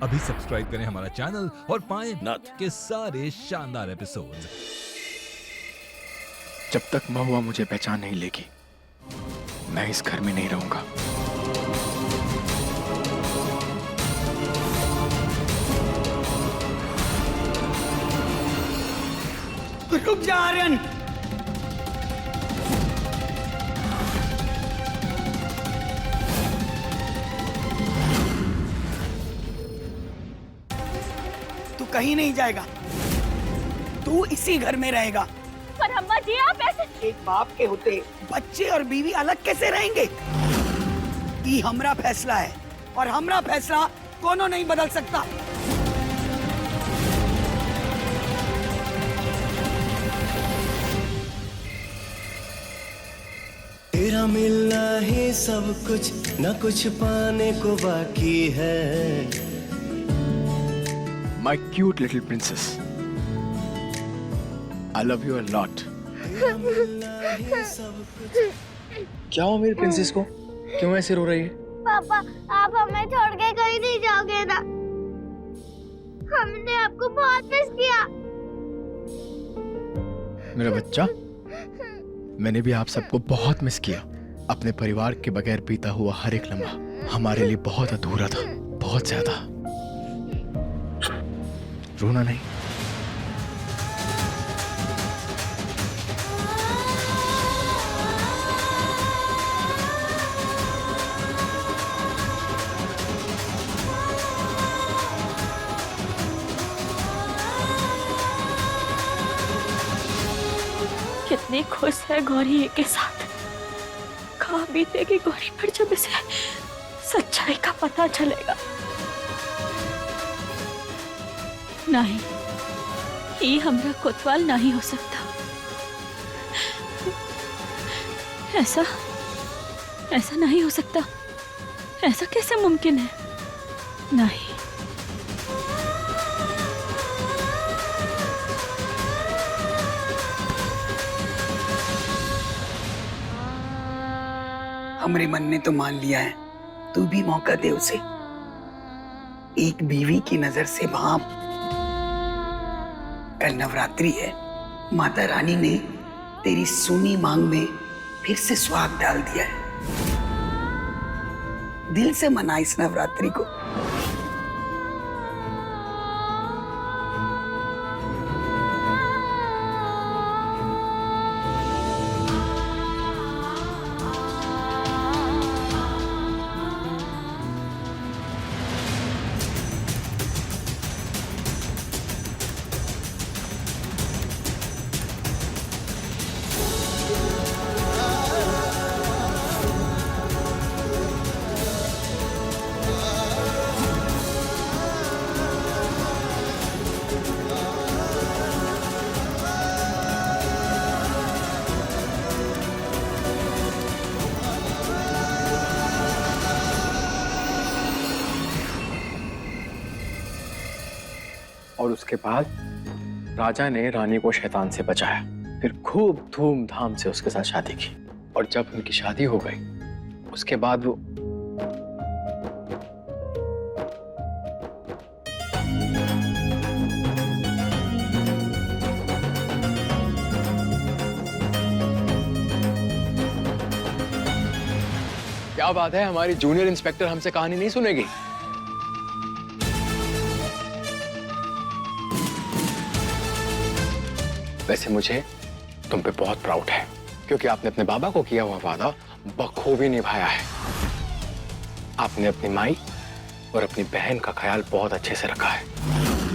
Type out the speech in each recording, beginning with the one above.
अभी सब्सक्राइब करें हमारा चैनल और पाएं नथ के सारे शानदार एपिसोड्स। जब तक महुआ मुझे पहचान नहीं लेगी, मैं इस घर में नहीं रहूंगा। रुक जा आर्यन। तू कहीं नहीं जाएगा, तू इसी घर में रहेगा। पर अम्मा जी आप ऐसे। एक बाप के होते बच्चे और बीवी अलग कैसे रहेंगे? ये हमरा फैसला है और हमरा फैसला कोनो नहीं बदल सकता। तेरा मिलना ही सब कुछ, न कुछ पाने को बाकी है। My cute little princess, I love you a lot. क्या हुआ मेरी प्रिंसेस को? क्यों ऐसे रो रही है? पापा आप हमें छोड़ के कहीं नहीं जाओगे ना? हमने आपको बहुत मिस किया। मेरा बच्चा, मैंने भी आप सबको बहुत मिस किया। अपने परिवार के बगैर बीता हुआ हर एक लम्हा हमारे लिए बहुत अधूरा था, बहुत ज्यादा। रोना नहीं। कितनी खुश है गौरी के साथ। कहाँ बीतेगी गौरी पर जब इसे सच्चाई का पता चलेगा। नहीं, ये हमरा कोतवाल नहीं हो सकता। ऐसा नहीं हो सकता। ऐसा कैसे मुमकिन है? नहीं। हमरे मन ने तो मान लिया है, तू भी मौका दे उसे। एक बीवी की नजर से भाप। कल नवरात्रि है, माता रानी ने तेरी सूनी मांग में फिर से सुहाग डाल दिया है। दिल से मना इस नवरात्रि को। और उसके बाद राजा ने रानी को शैतान से बचाया, फिर खूब धूमधाम से उसके साथ शादी की। और जब उनकी शादी हो गई, उसके बाद वो क्या बात है, हमारी जूनियर इंस्पेक्टर हमसे कहानी नहीं सुनेगी? वैसे मुझे तुम पे बहुत प्राउड है, क्योंकि आपने अपने बाबा को किया हुआ वादा बखूबी निभाया है। आपने अपनी माई और अपनी बहन का ख्याल बहुत अच्छे से रखा है।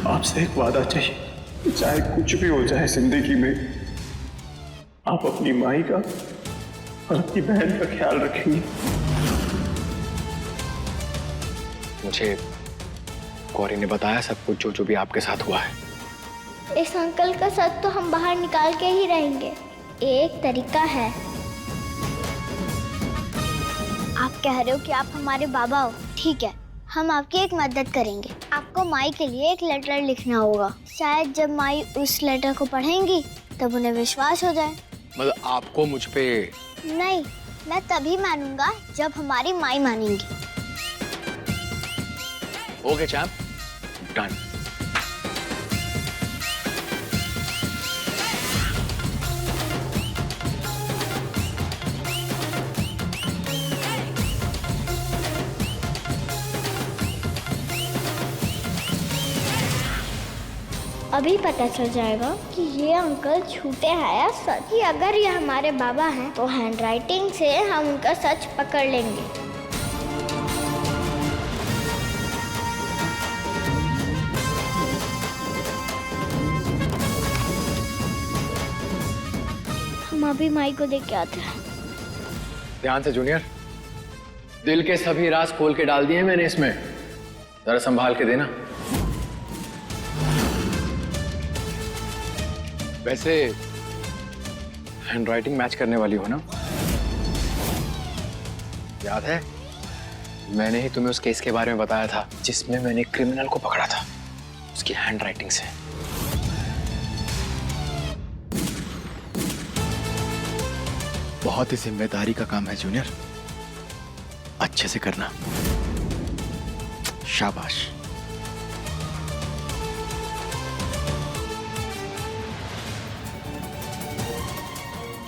आपसे एक वादा चाहिए, चाहे कुछ भी हो जाए जिंदगी में, आप अपनी माई का और अपनी बहन का ख्याल रखेंगे। मुझे गौरी ने बताया सब कुछ जो भी आपके साथ हुआ है। इस अंकल का सच तो हम बाहर निकाल के ही रहेंगे। एक तरीका है। आप कह रहे हो कि आप हमारे बाबा हो, ठीक है, हम आपकी एक मदद करेंगे। आपको माई के लिए एक लेटर लिखना होगा। शायद जब माई उस लेटर को पढ़ेंगी तब उन्हें विश्वास हो जाए। मतलब आपको मुझ पे? नहीं, मैं तभी मानूंगा जब हमारी माई मानेंगी। Okay champ, done. अभी पता चल जाएगा कि ये अंकल झूठे हैं या सच। कि अगर ये हमारे बाबा हैं तो हैंडराइटिंग से हम उनका सच पकड़ लेंगे। हम अभी माई को देख के आते हैं। ध्यान से जूनियर, दिल के सभी राज खोल के डाल दिए मैंने इसमें, जरा संभाल के देना। वैसे हैंडराइटिंग मैच करने वाली हो ना? याद है मैंने ही तुम्हें उस केस के बारे में बताया था जिसमें मैंने क्रिमिनल को पकड़ा था, उसकी हैंडराइटिंग से। बहुत ही जिम्मेदारी का काम है जूनियर, अच्छे से करना। शाबाश।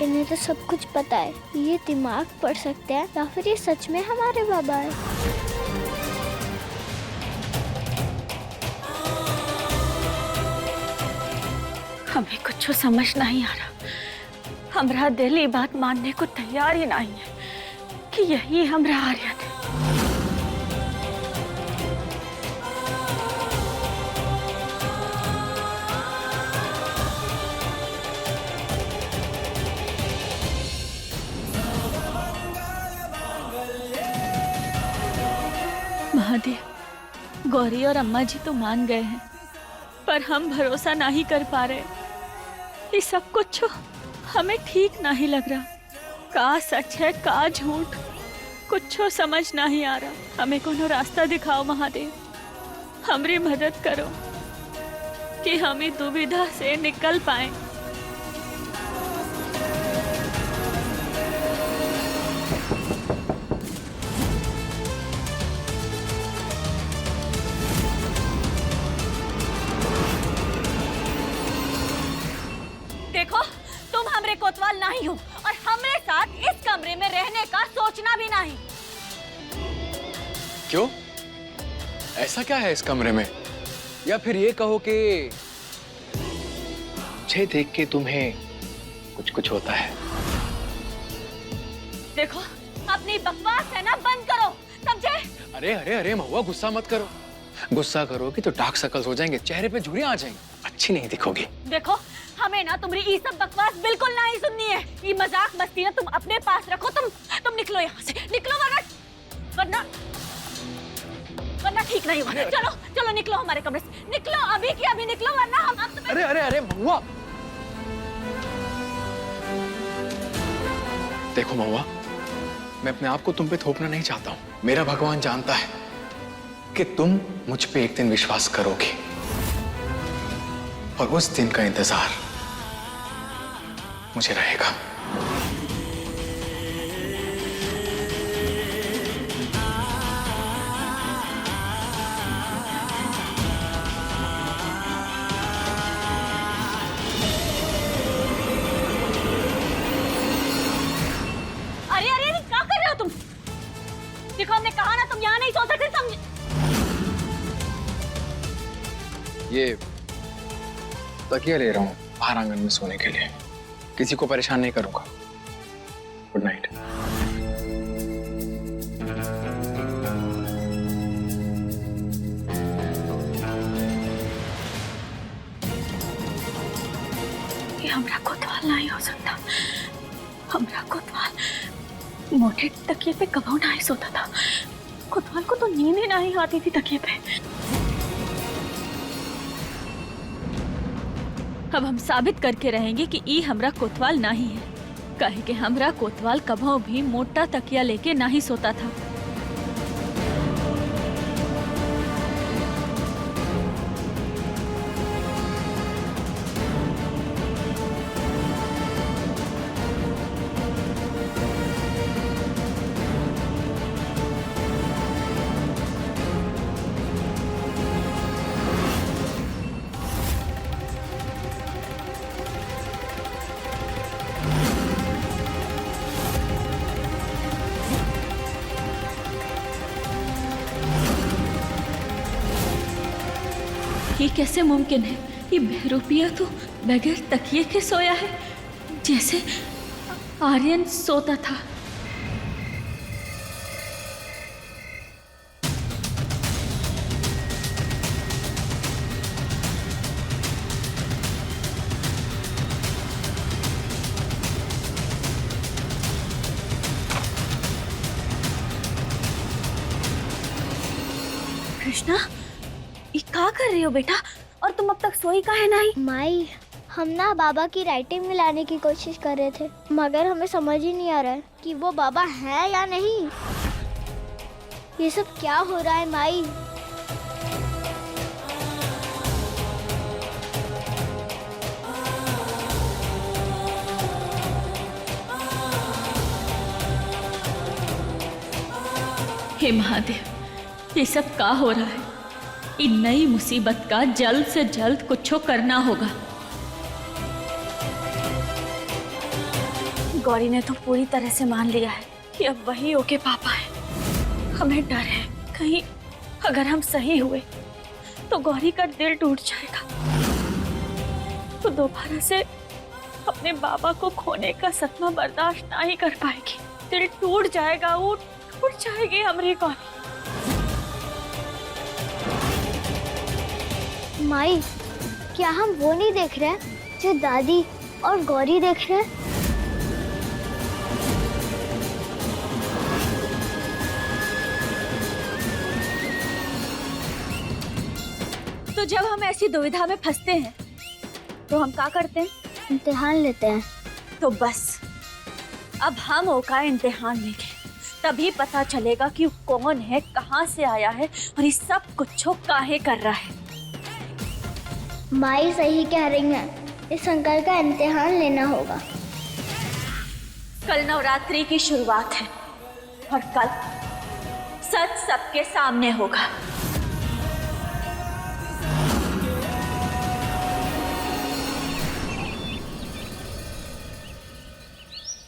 इन्हें तो सब कुछ पता है। ये दिमाग पढ़ सकते हैं या फिर ये सच में हमारे बाबा है। हमें कुछ समझ नहीं आ रहा। हमरा दिल ये बात मानने को तैयार ही नहीं है कि यही हमरा आर्यन है। महादेव, गौरी और अम्मा जी तो मान गए हैं, पर हम भरोसा नहीं कर पा रहे। ये सब कुछ हमें ठीक नहीं लग रहा। का सच है का झूठ, कुछ समझ नहीं आ रहा। हमें कोनो रास्ता दिखाओ महादेव, हमारी मदद करो कि हम इस दुविधा से निकल पाए। देखो, तुम हमरे कोतवाल नहीं हो और हमरे साथ इस कमरे में रहने का सोचना भी नहीं। क्यों? ऐसा क्या है इस कमरे में? या फिर ये कहो कि मुझे देख के तुम्हें कुछ कुछ होता है। देखो, अपनी बकवास है ना बंद करो, समझे? अरे अरे अरे महुआ, गुस्सा मत करो। गुस्सा करोगी तो डार्क सर्कल्स हो जाएंगे, चेहरे पे झुर्रियां आ जाएंगी, अच्छी नहीं दिखोगी। देखो, हमें ना तुम्हारी ये सब बकवास बिल्कुल नहीं सुननी है। ये मजाक मस्ती ना तुम अपने पास रखो। तुम निकलो यहाँ से, निकलो, वरना ठीक नहीं होगा। चलो चलो निकलो हमारे कमरे से, निकलो अभी की अभी निकलो, वरना हम तुम्हें। अरे अरे अरे महुआ, देखो महुआ, मैं अपने आप को तुम पे थोपना नहीं चाहता हूँ। मेरा भगवान जानता है कि तुम मुझ पे एक दिन विश्वास करोगी, और उस दिन का इंतजार मुझे रहेगा। अरे अरे अरे, क्या कर रहे हो तुम? देखो, हमने कहा ना तुम यहाँ नहीं सो सकते, समझे? ये तकिया ले रहा हूँ बाहर आंगन में सोने के लिए, किसी को परेशान नहीं करूंगा। Good night. ये हमरा कोतवाल नहीं हो सकता। हमरा कोतवाल मोटे तकिए पे कभी नहीं सोता था। कोतवाल को तो नींद ही नहीं आती थी तकिए पे। अब हम साबित करके रहेंगे कि ई हमरा कोतवाल नहीं है, कहे कि हमरा कोतवाल कभो भी मोटा तकिया लेके नहीं सोता था। ये कैसे मुमकिन है? ये बहरूपिया तो बगैर तकिए के सोया है, जैसे आर्यन सोता था। कृष्णा, ये क्या कर रही हो बेटा? और तुम अब तक सोई काहे नहीं? माई, हम ना बाबा की राइटिंग में लाने की कोशिश कर रहे थे, मगर हमें समझ ही नहीं आ रहा है कि वो बाबा है या नहीं। ये सब क्या हो रहा है माई? हे महादेव, ये सब क्या हो रहा है? इन नई मुसीबत का जल्द से जल्द कुछ करना होगा। गौरी ने तो पूरी तरह से मान लिया है कि अब वही ओके पापा है। हमें डर है कहीं अगर हम सही हुए तो गौरी का दिल टूट जाएगा, तो दोबारा से अपने बाबा को खोने का सदमा बर्दाश्त नहीं कर पाएगी। दिल टूट जाएगा, वो टूट जाएगी हमारी गौरी। माई, क्या हम वो नहीं देख रहे हैं जो दादी और गौरी देख रहे हैं? तो जब हम ऐसी दुविधा में फंसते हैं तो हम क्या करते हैं? इम्तिहान लेते हैं। तो बस अब हम ओका इम्तिहान लेंगे, तभी पता चलेगा कि वो कौन है, कहाँ से आया है और ये सब कुछ काहे कर रहा है। माई सही कह रही हैं, इस अंकल का इम्तिहान लेना होगा। कल नवरात्रि की शुरुआत है और कल सच सबके सामने होगा।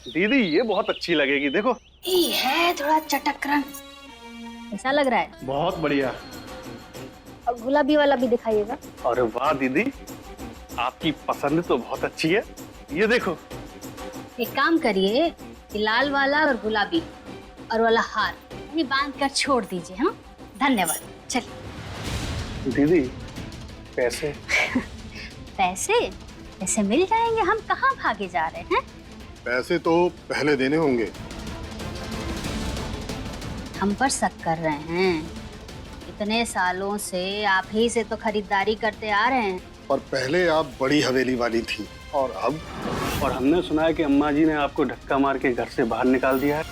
दीदी ये बहुत अच्छी लगेगी, देखो। ये है थोड़ा चटक रंग। ऐसा लग रहा है? बहुत बढ़िया। और गुलाबी वाला भी दिखाइएगा। अरे वाह दीदी, आपकी पसंद तो बहुत अच्छी है। ये देखो। एक काम करिए, ये लाल वाला और गुलाबी और वाला हार ये बांध कर छोड़ दीजिए। हाँ, धन्यवाद। चलिए। दीदी पैसे? पैसे? पैसे मिल जाएंगे, हम कहाँ भागे जा रहे हैं? पैसे तो पहले देने होंगे। हम पर शक कर रहे हैं? इतने सालों से आप ही से तो खरीदारी करते आ रहे हैं। और पहले आप बड़ी हवेली वाली थी, और अब? और हमने सुना है कि अम्मा जी ने आपको धक्का मार के घर से बाहर निकाल दिया है।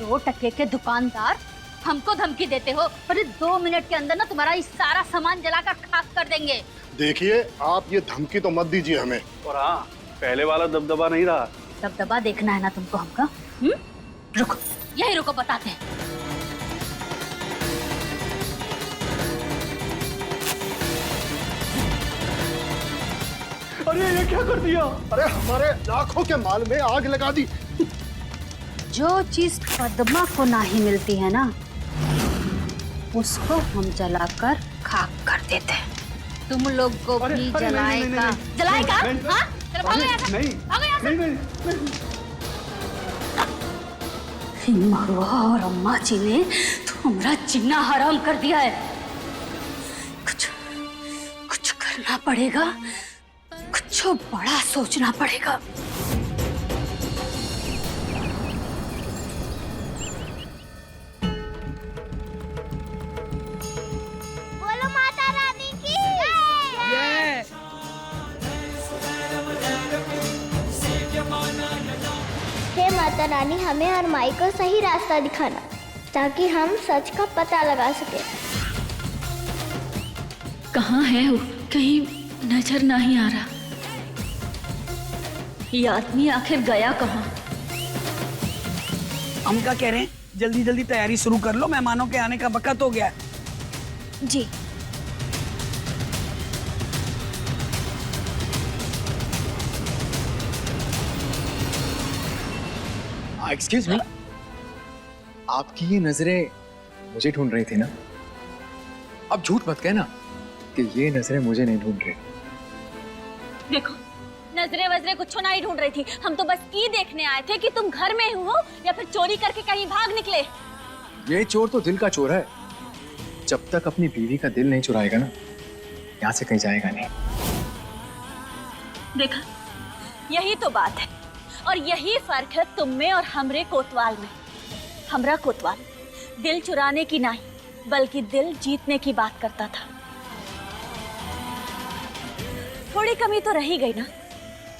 2 टके के दुकानदार हमको धमकी देते हो? अरे 2 मिनट के अंदर ना तुम्हारा ये सारा सामान जलाकर खाक कर देंगे। देखिए, आप ये धमकी तो मत दीजिए हमें। और हाँ, पहले वाला दबदबा नहीं रहा। दबदबा देखना है ना तुमको हमका? रुको, यही रुको, बताते हैं। अरे ये क्या कर दिया? अरे हमारे लाखों के माल में आग लगा दी। जो चीज पद्मा को नहीं मिलती है ना, उसको हम जलाकर खाक कर देते हैं। तुम लोग को भी जलाएगा। जलाएगा? हाँ? चलो भागो यहाँ से। भागो यहाँ से। नहीं। मरुआ और अम्मा जी ने तो हमारा जीना हराम कर दिया है। कुछ करना पड़ेगा, कुछ बड़ा सोचना पड़ेगा। बोलो माता रानी की ये हे माता रानी, हमें और माई को सही रास्ता दिखाना ताकि हम सच का पता लगा सके। कहाँ है वो? कहीं नजर नहीं आ रहा। ये आदमी आखिर गया कहाँ? हम क्या कह रहे हैं, जल्दी जल्दी तैयारी शुरू कर लो, मेहमानों के आने का वक्त हो गया है। जी। एक्सक्यूज मी, आपकी ये नजरें मुझे ढूंढ रही थी ना? अब झूठ मत कहना, कि ये नजरें मुझे नहीं ढूंढ रही। देखो, नजरे वजरे कुछ नहीं ढूंढ रही थी, हम तो बस ये देखने आए थे कि तुम घर में हो या फिर चोरी करके कहीं भाग निकले। ये चोर तो दिल का चोर है, जब तक अपनी बीवी का दिल नहीं चुराएगा ना, यहाँ से कहीं जाएगा नहीं। देखा, यही तो बात है और यही फर्क है तुम में और हमरे कोतवाल में। हमरा कोतवाल दिल चुराने की नहीं बल्कि दिल जीतने की बात करता था। थोड़ी कमी तो रही गई ना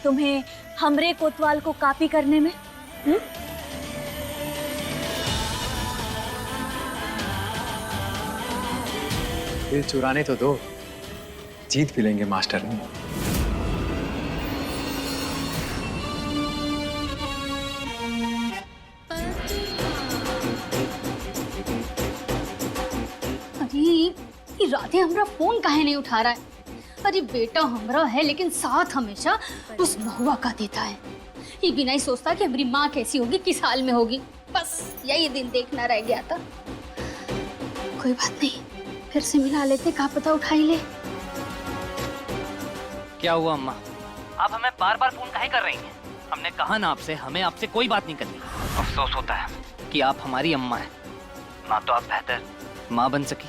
तुम्हें हमरे कोतवाल को कॉपी करने में। दिल चुराने तो दो, जीत भी लेंगे मास्टर ने। अरे ये राधे हमरा फोन काहे नहीं उठा रहा है? अरे बेटा हमरा है लेकिन साथ हमेशा उस महुआ का देता है। ये भी नहीं सोचता कि हमारी माँ कैसी होगी, किस हाल में होगी। बस यही दिन देखना रह गया था। कोई बात नहीं, फिर से मिला लेते, क्या पता उठा ही ले। क्या हुआ अम्मा? आप हमें बार बार फोन काहे कर रही हैं? हमने कहा ना आपसे, हमें आपसे कोई बात नहीं करनी। अफसोस होता है कि आप हमारी अम्मा हैं। ना तो आप बेहतर माँ बन सकी,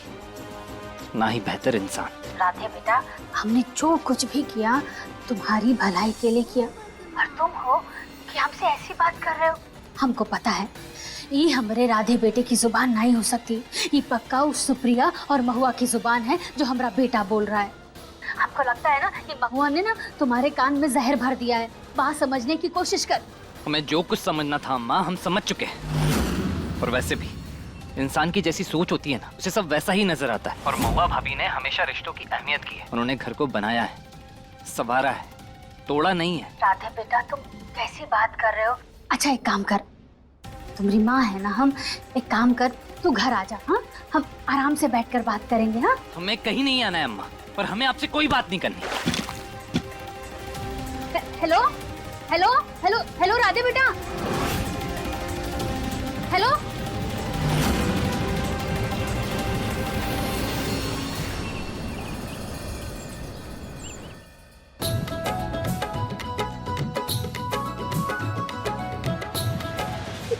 ना ही बेहतर इंसान। राधे बेटा, हमने जो कुछ भी किया तुम्हारी भलाई के लिए किया, और तुम हो कि हमसे ऐसी बात कर रहे हो। हमको पता है ये हमारे राधे बेटे की जुबान नहीं हो सकती, ये पक्का उस सुप्रिया और महुआ की जुबान है जो हमारा बेटा बोल रहा है। आपको लगता है ना ये महुआ ने ना तुम्हारे कान में जहर भर दिया है। बात समझने की कोशिश कर। हमें जो कुछ समझना था अम्मा, हम समझ चुके हैं। और वैसे भी इंसान की जैसी सोच होती है ना, उसे सब वैसा ही नजर आता है। और महुआ भाभी ने हमेशा रिश्तों की अहमियत की है। उन्होंने घर को बनाया है, संवारा है, तोड़ा नहीं है। राधे बेटा, तुम कैसी बात कर रहे हो? अच्छा एक काम कर, तुम्हारी माँ है ना, हम एक काम कर, तू घर आ जा। हाँ, हम आराम से बैठकर बात करेंगे। हाँ, हमें कहीं नहीं आना है अम्मा, पर हमें आपसे कोई बात नहीं करनी। Hello hello hello hello Radhe बेटा, हेलो।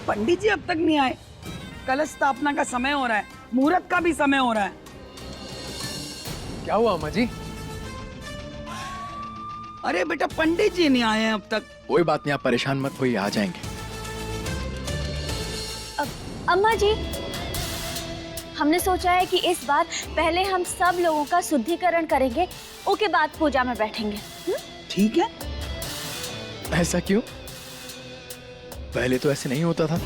पंडित जी अब तक नहीं आए। कलश स्थापना का समय हो रहा है, मुहूर्त का भी समय हो रहा है। क्या हुआ अम्मा जी? अरे बेटा, पंडित जी नहीं आए हैं अब तक। कोई बात नहीं, आप परेशान मत होइए, आ जाएंगे। अम्मा जी, हमने सोचा है कि इस बार पहले हम सब लोगों का शुद्धिकरण करेंगे, उसके बाद पूजा में बैठेंगे। ठीक है। ऐसा क्यों? पहले तो ऐसे नहीं होता था।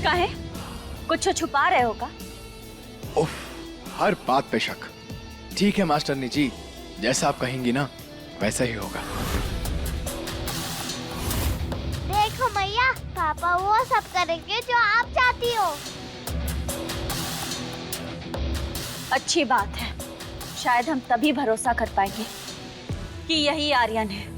काहे? कुछ छुपा रहे हो का? उफ, हर बात पे शक। ठीक है मास्टरनी जी, जैसा आप कहेंगी ना वैसा ही होगा। देखो मैया, पापा वो सब करेंगे जो आप चाहती हो। अच्छी बात है, शायद हम तभी भरोसा कर पाएंगे कि यही आर्यन है।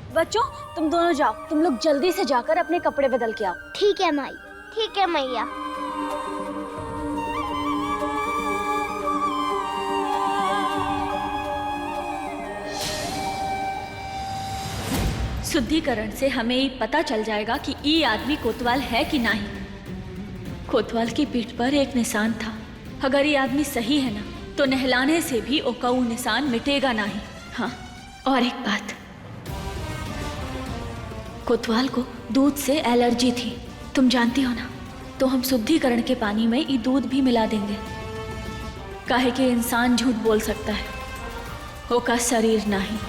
बच्चों, तुम दोनों जाओ, तुम लोग जल्दी से जाकर अपने कपड़े बदल के आओ। ठीक है माई। ठीक है मैया। शुद्धिकरण से हमें ये पता चल जाएगा कि ये आदमी कोतवाल है कि नहीं। कोतवाल की पीठ पर एक निशान था। अगर ये आदमी सही है ना, तो नहलाने से भी ओका वो निशान मिटेगा नहीं। हाँ, और एक बात, कोतवाल को दूध से एलर्जी थी, तुम जानती हो ना। तो हम शुद्धिकरण के पानी में ये दूध भी मिला देंगे, काहे कि इंसान झूठ बोल सकता है, होका शरीर नहीं।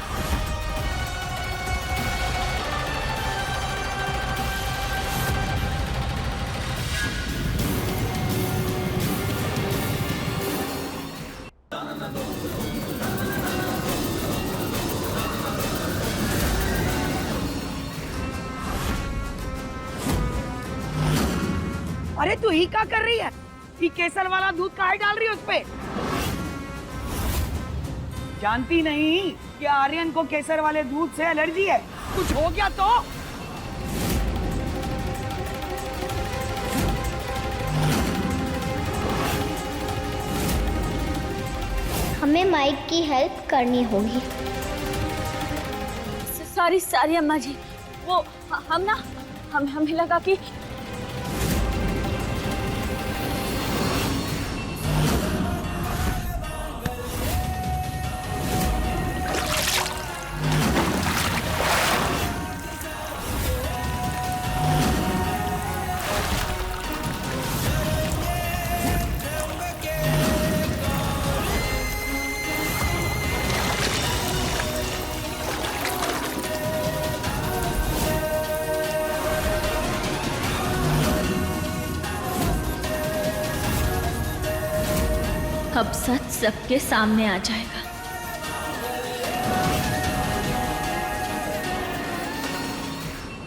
अरे तू ही क्या कर रही है? ये केसर वाला दूध काहे डाल रही है उस पे? जानती नहीं कि आर्यन को केसर वाले दूध से एलर्जी है? कुछ हो गया तो? हमें माइक की हेल्प करनी होगी। सॉरी अम्मा जी, वो हमें लगा कि अब सच सबके सामने आ जाएगा।